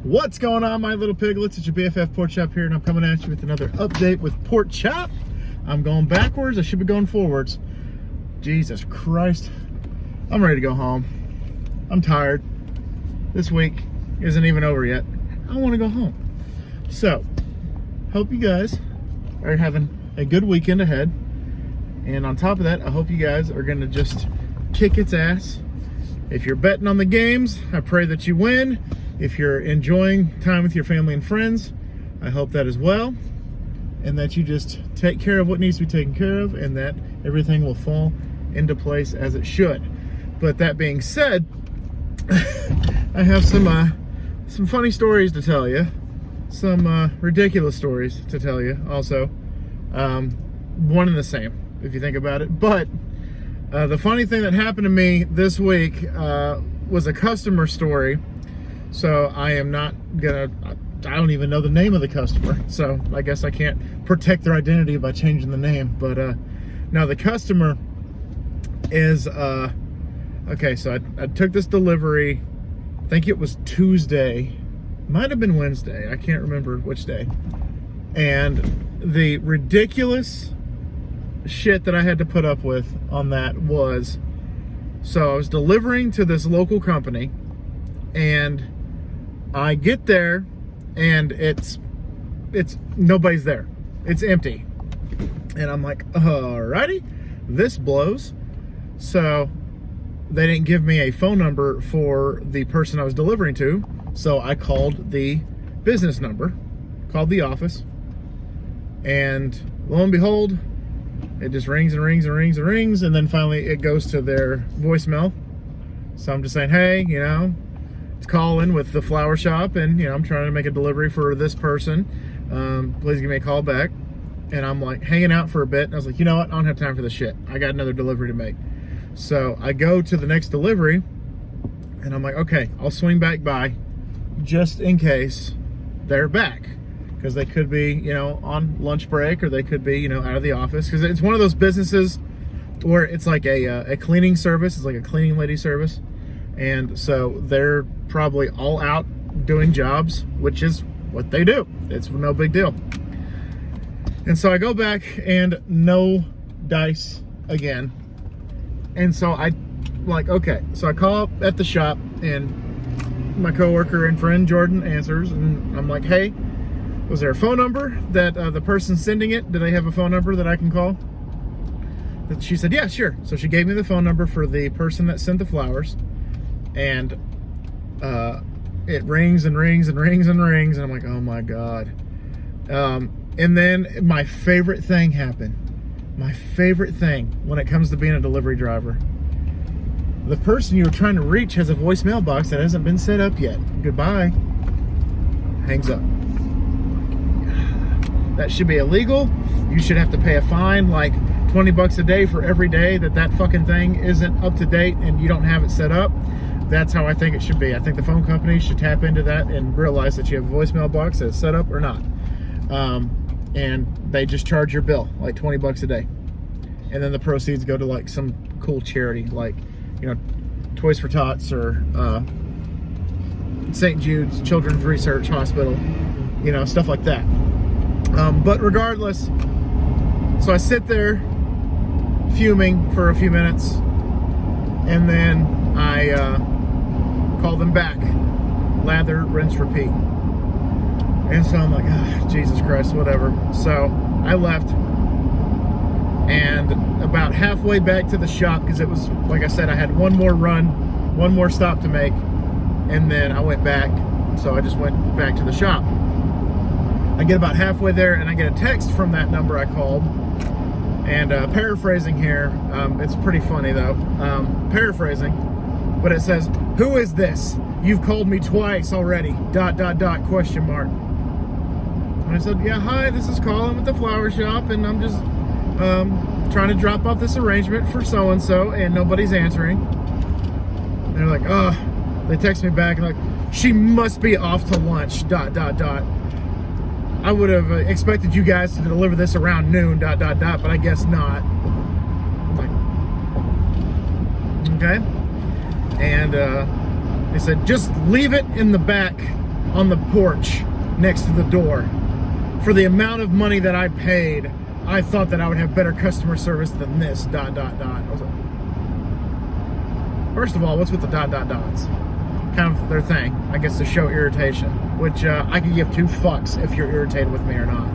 What's going on, my little piglets? It's your BFF Pork Chop here, and I'm coming at you with another update with Pork Chop. I'm going backwards. I should be going forwards. Jesus Christ. I'm ready to go home. I'm tired. This week isn't even over yet. I want to go home. So, hope you guys are having a good weekend ahead. And on top of that, I hope you guys are going to just kick its ass. If you're betting on the games, I pray that you win. If you're enjoying time with your family and friends, I hope that as well. And that you just take care of what needs to be taken care of, and that everything will fall into place as it should. But that being said, I have some funny stories to tell you. Some ridiculous stories to tell you also. One and the same, if you think about it. But the funny thing that happened to me this week was a customer story. So I am not gonna, I don't even know the name of the customer. So I guess I can't protect their identity by changing the name. But now the customer is, okay, so I took this delivery, I think it was Tuesday, might have been Wednesday, I can't remember which day. And the ridiculous shit that I had to put up with on that was, so I was delivering to this local company, and I get there and it's nobody's there. It's empty. And I'm like, alrighty, this blows. So they didn't give me a phone number for the person I was delivering to. So I called the business number, called the office, and lo and behold, it just rings and rings and rings and rings, and then finally it goes to their voicemail. So I'm just saying, hey, you know, it's calling with the flower shop, and you know, I'm trying to make a delivery for this person. Please give me a call back. And I'm like hanging out for a bit, and I was like, you know what? I don't have time for this shit. I got another delivery to make. So I go to the next delivery, and I'm like, okay, I'll swing back by just in case they're back, because they could be, you know, on lunch break, or they could be, you know, out of the office, because it's one of those businesses where it's like a cleaning service. It's like a cleaning lady service. And so they're probably all out doing jobs, which is what they do. It's no big deal. And so I go back, and no dice again. And so I like, okay, so I call up at the shop, and my coworker and friend Jordan answers, and I'm like, hey, was there a phone number that the person sending it, do they have a phone number that I can call? She said, yeah, sure. So she gave me the phone number for the person that sent the flowers. And it rings and rings and rings and rings, and I'm like, oh my God. And then my favorite thing happened. My favorite thing when it comes to being a delivery driver. The person you were trying to reach has a voicemail box that hasn't been set up yet. Goodbye. Hangs up. That should be illegal. You should have to pay a fine, like 20 bucks a day for every day that fucking thing isn't up to date and you don't have it set up. That's how I think it should be. I think the phone company should tap into that and realize that you have a voicemail box that's set up or not. And they just charge your bill, like 20 bucks a day. And then the proceeds go to like some cool charity, like, you know, Toys for Tots or St. Jude's Children's Research Hospital, you know, stuff like that. But regardless, so I sit there fuming for a few minutes, and then I call them back, lather, rinse, repeat. And so I'm like, oh, Jesus Christ, whatever. So I left, and about halfway back to the shop, because it was, like I said, I had one more run, one more stop to make, and then I went back. So I just went back to the shop. I get about halfway there, and I get a text from that number I called. And paraphrasing here, it's pretty funny though, paraphrasing, but it says, who is this? You've called me twice already, ... question mark. And I said, yeah, hi, this is Colin with the flower shop, and I'm just trying to drop off this arrangement for so-and-so, and nobody's answering. And they're like, oh, they text me back, and like, she must be off to lunch, ... I would have expected you guys to deliver this around noon, ... but I guess not. I'm like, okay. And they said, just leave it in the back on the porch next to the door. For the amount of money that I paid, I thought that I would have better customer service than this, ... I was like, first of all, what's with the ... Kind of their thing, I guess, to show irritation, which I can give two fucks if you're irritated with me or not.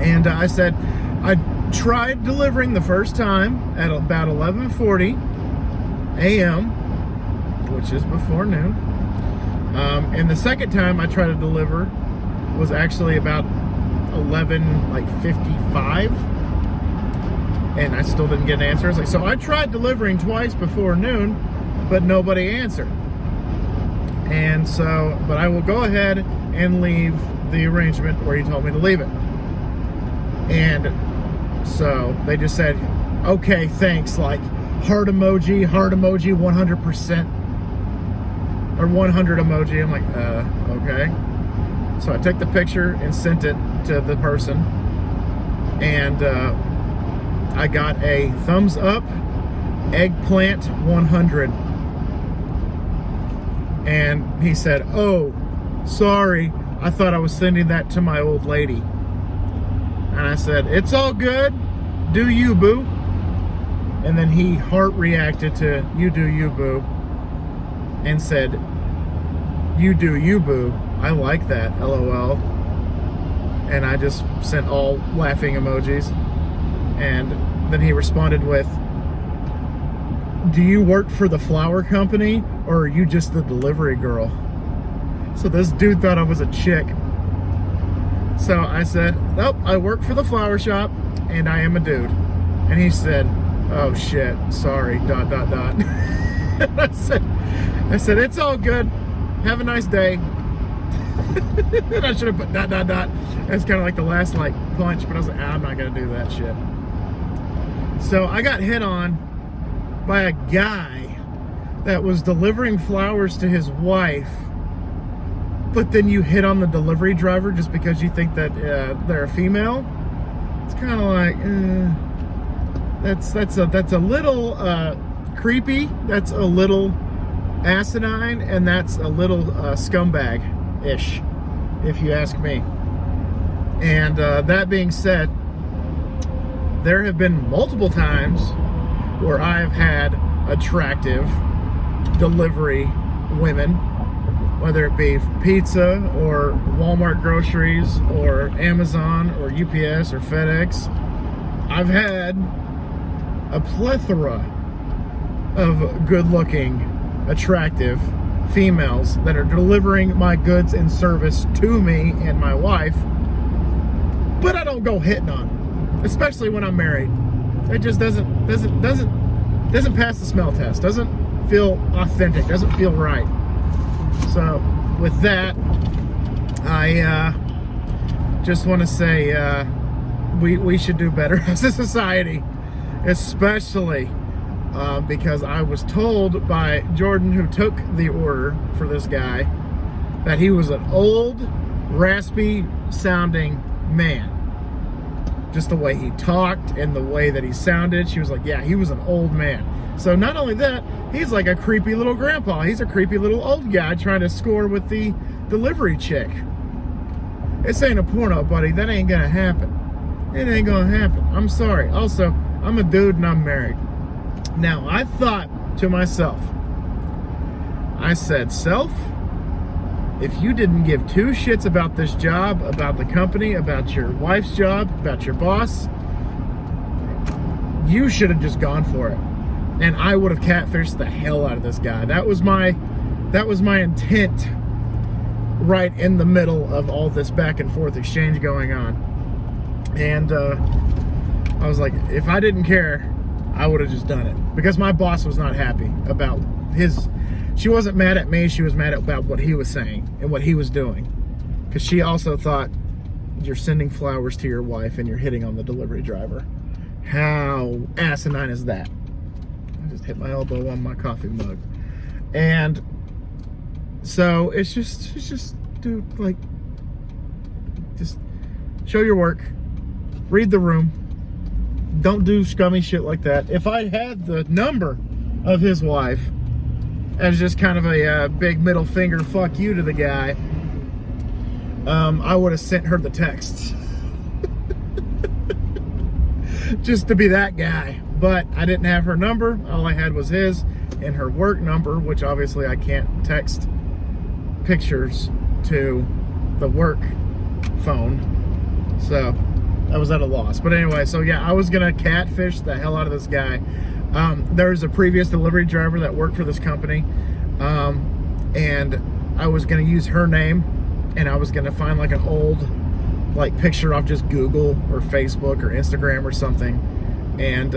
And I said, I tried delivering the first time at about 11:40 a.m., which is before noon. And the second time I tried to deliver was actually about 11:55, and I still didn't get an answer. It's like, so I tried delivering twice before noon, but nobody answered. And so, but I will go ahead and leave the arrangement where you told me to leave it. And so they just said, okay, thanks, like heart emoji, 100%, or 100 emoji. I'm like, okay. So I took the picture and sent it to the person, and I got a thumbs up, eggplant 100. And he said, oh, sorry, I thought I was sending that to my old lady. And I said, it's all good, do you, boo. And then he heart reacted to you do you, boo, and said, you do you, boo, I like that, LOL. And I just sent all laughing emojis. And then he responded with, do you work for the flower company, or are you just the delivery girl? So this dude thought I was a chick. So I said, nope, I work for the flower shop, and I am a dude. And he said, oh shit, sorry, ... I said, it's all good, have a nice day. And I should have put ... That's kind of like the last like punch, but I was like, I'm not gonna do that shit. So I got hit on by a guy that was delivering flowers to his wife, but then you hit on the delivery driver just because you think that they're a female. It's kind of like, that's a little creepy. That's a little asinine, and that's a little scumbag-ish, if you ask me. And that being said, there have been multiple times where I've had attractive delivery women, whether it be pizza or Walmart groceries or Amazon or UPS or FedEx. I've had a plethora of good-looking, attractive females that are delivering my goods and service to me and my wife, but I don't go hitting on them, especially when I'm married. It just doesn't pass the smell test. Doesn't feel authentic. Doesn't feel right. So with that, I just want to say we should do better as a society, especially because I was told by Jordan, who took the order for this guy, that he was an old, raspy sounding man. Just the way he talked and the way that he sounded, she was like, yeah, he was an old man. So not only that, he's like a creepy little grandpa. He's a creepy little old guy trying to score with the delivery chick. This ain't a porno, buddy. That ain't gonna happen. It ain't gonna happen. I'm sorry. Also, I'm a dude and I'm married. Now, I thought to myself, I said, self, if you didn't give two shits about this job, about the company, about your wife's job, about your boss, you should have just gone for it. And I would have catfished the hell out of this guy. That was my intent right in the middle of all this back and forth exchange going on. And I was like, if I didn't care, I would have just done it. Because my boss was not happy about she wasn't mad at me, she was mad about what he was saying and what he was doing. Because she also thought, you're sending flowers to your wife and you're hitting on the delivery driver. How asinine is that? I just hit my elbow on my coffee mug. And so it's just, dude, like, just show your work, read the room, don't do scummy shit like that. If I had the number of his wife, as just kind of a big middle finger fuck you to the guy, I would have sent her the texts. Just to be that guy. But I didn't have her number. All I had was his and her work number, which obviously I can't text pictures to the work phone. So I was at a loss. But anyway, so yeah, I was gonna catfish the hell out of this guy. There's a previous delivery driver that worked for this company, and I was gonna use her name, and I was gonna find like an old picture off just Google or Facebook or Instagram or something, and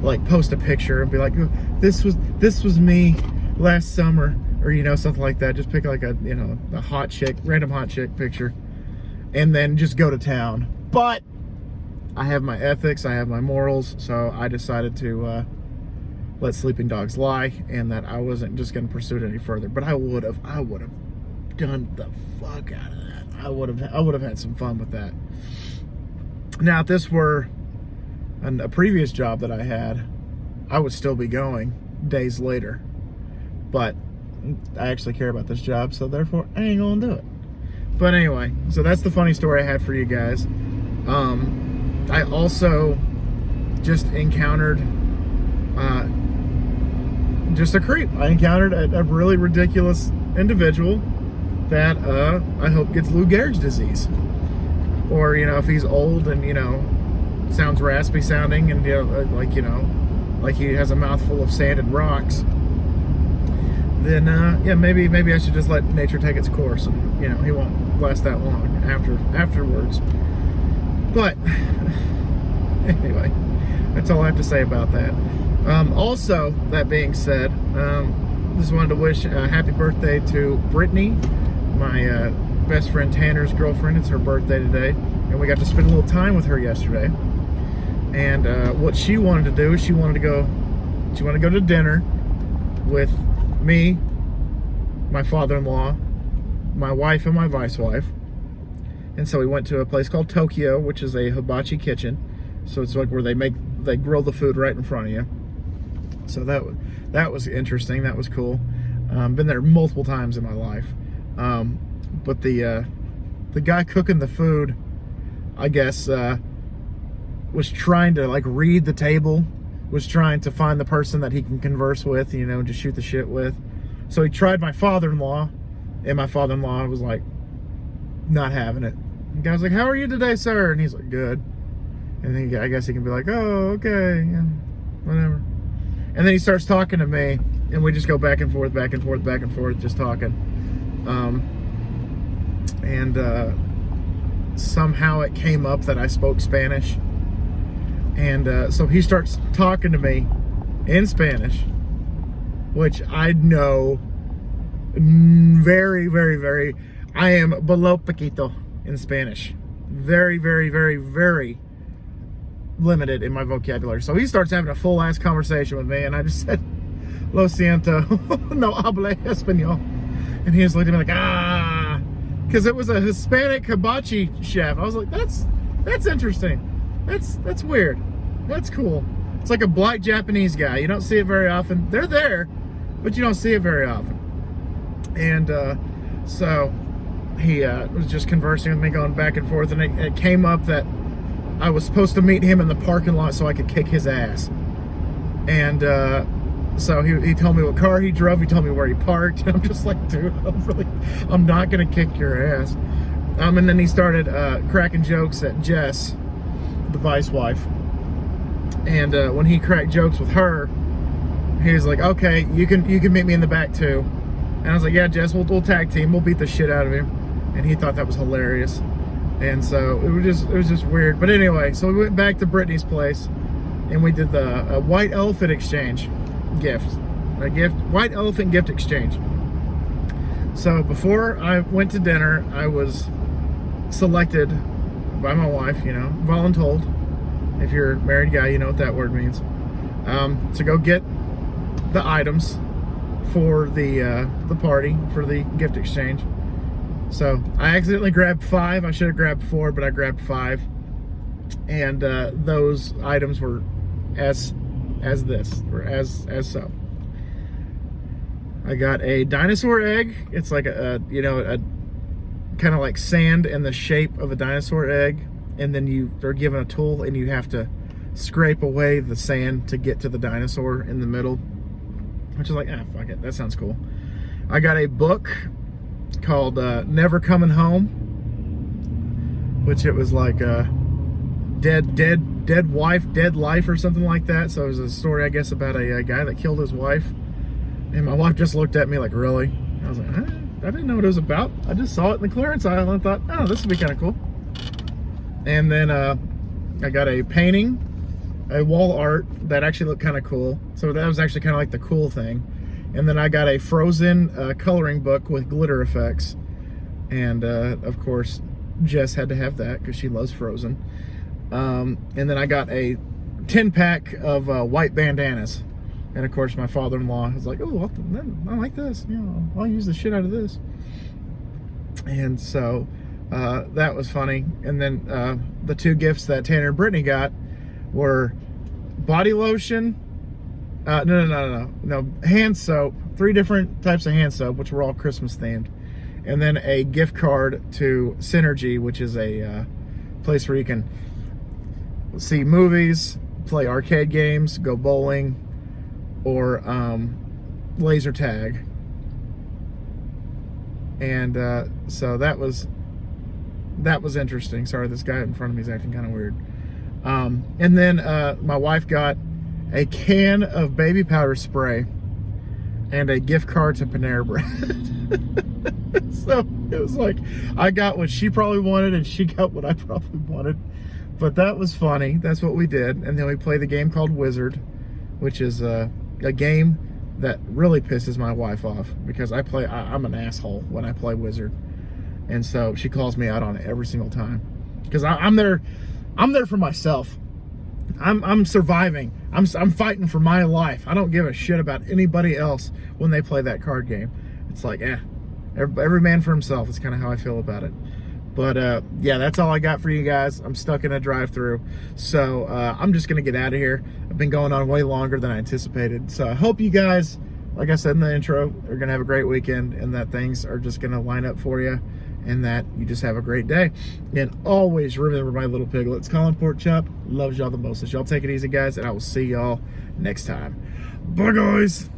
like post a picture and be like, this was me last summer, or something like that. Just pick like a a hot chick, random hot chick picture, and then just go to town. But I have my ethics, I have my morals, so I decided to let sleeping dogs lie, and that I wasn't just going to pursue it any further. But I would have done the fuck out of that. I would have had some fun with that. Now, if this were a previous job that I had, I would still be going days later. But I actually care about this job, so therefore I ain't gonna do it. But anyway, so that's the funny story I had for you guys. I also just encountered just a creep. I encountered a really ridiculous individual that I hope gets Lou Gehrig's disease, or if he's old and sounds raspy sounding, and like he has a mouthful of sand and rocks, then yeah, maybe I should just let nature take its course, and he won't last that long afterwards. But anyway, that's all I have to say about that. Also, that being said, just wanted to wish a happy birthday to Brittany, my best friend Tanner's girlfriend. It's her birthday today, and we got to spend a little time with her yesterday. And what she wanted to do is she wanted to go to dinner with me, my father-in-law, my wife, and my vice-wife. And so we went to a place called Tokyo, which is a hibachi kitchen. So it's like where they grill the food right in front of you. So that was interesting. That was cool. Been there multiple times in my life. But the guy cooking the food, I guess, was trying to read the table, was trying to find the person that he can converse with, to shoot the shit with. So he tried my father-in-law, and my father-in-law was like, not having it. The guy was like, "How are you today, sir?" And he's like, "Good." And then I guess he can be like, "Oh, okay, yeah, whatever." And then he starts talking to me, and we just go back and forth, just talking. Somehow it came up that I spoke Spanish. And so he starts talking to me in Spanish, which I know very, very, very, I am below poquito in Spanish. Very, very, very, very limited in my vocabulary. So he starts having a full ass conversation with me, and I just said, "Lo siento, no hablo español." And he just looked at me like, because it was a Hispanic hibachi chef. I was like, that's interesting. That's weird. That's cool. It's like a black Japanese guy. You don't see it very often. They're there, but you don't see it very often. And so he was just conversing with me, going back and forth, and it came up that I was supposed to meet him in the parking lot so I could kick his ass. And so he told me what car he drove, he told me where he parked, and I'm just like, dude, I'm not gonna kick your ass. And then he started cracking jokes at Jess, the vice wife. And when he cracked jokes with her, he was like, "Okay, you can meet me in the back too." And I was like, "Yeah, Jess, we'll tag team, we'll beat the shit out of him." And he thought that was hilarious. And so it was just weird. But anyway, so we went back to Brittany's place, and we did the white elephant exchange white elephant gift exchange. So before I went to dinner, I was selected by my wife, voluntold. If you're a married guy, you know what that word means. To go get the items for the party, for the gift exchange. So I accidentally grabbed 5. I should have grabbed 4, but I grabbed 5. And those items were as so. I got a dinosaur egg. It's like a kind of like sand in the shape of a dinosaur egg, and then they're given a tool and you have to scrape away the sand to get to the dinosaur in the middle, which is like, fuck it, that sounds cool. I got a book called Never Coming Home, which it was like dead wife, dead life or something like that. So it was a story, I guess, about a guy that killed his wife. And my wife just looked at me like, really? I was like, I didn't know what it was about. I just saw it in the clearance aisle and thought, oh, this would be kind of cool. And then I got a painting, a wall art that actually looked kind of cool. So that was actually kind of like the cool thing. And then I got a Frozen coloring book with glitter effects. And of course, Jess had to have that because she loves Frozen. And then I got a 10-pack of white bandanas. And of course, my father-in-law was like, oh, I like this. You know, I'll use the shit out of this. And so that was funny. And then the two gifts that Tanner and Brittany got were body lotion. No, hand soap. 3 different types of hand soap, which were all Christmas themed. And then a gift card to Synergy, which is a place where you can see movies, play arcade games, go bowling, or laser tag. And so that was interesting. Sorry, this guy in front of me is acting kind of weird. And then my wife got a can of baby powder spray and a gift card to Panera Bread. So it was like, I got what she probably wanted and she got what I probably wanted. But that was funny. That's what we did. And then we played the game called Wizard, which is a game that really pisses my wife off because I'm an asshole when I play Wizard. And so she calls me out on it every single time because I'm there for myself. I'm surviving. I'm fighting for my life. I don't give a shit about anybody else when they play that card game. It's like, every man for himself. It's kind of how I feel about it. But yeah, that's all I got for you guys. I'm stuck in a drive-through, so I'm just gonna get out of here. I've been going on way longer than I anticipated. So I hope you guys, like I said in the intro, are gonna have a great weekend and that things are just gonna line up for you and that you just have a great day. And always remember, my little piglets, Colin Pork Chop loves y'all the most. So y'all take it easy, guys, and I will see y'all next time. Bye, guys.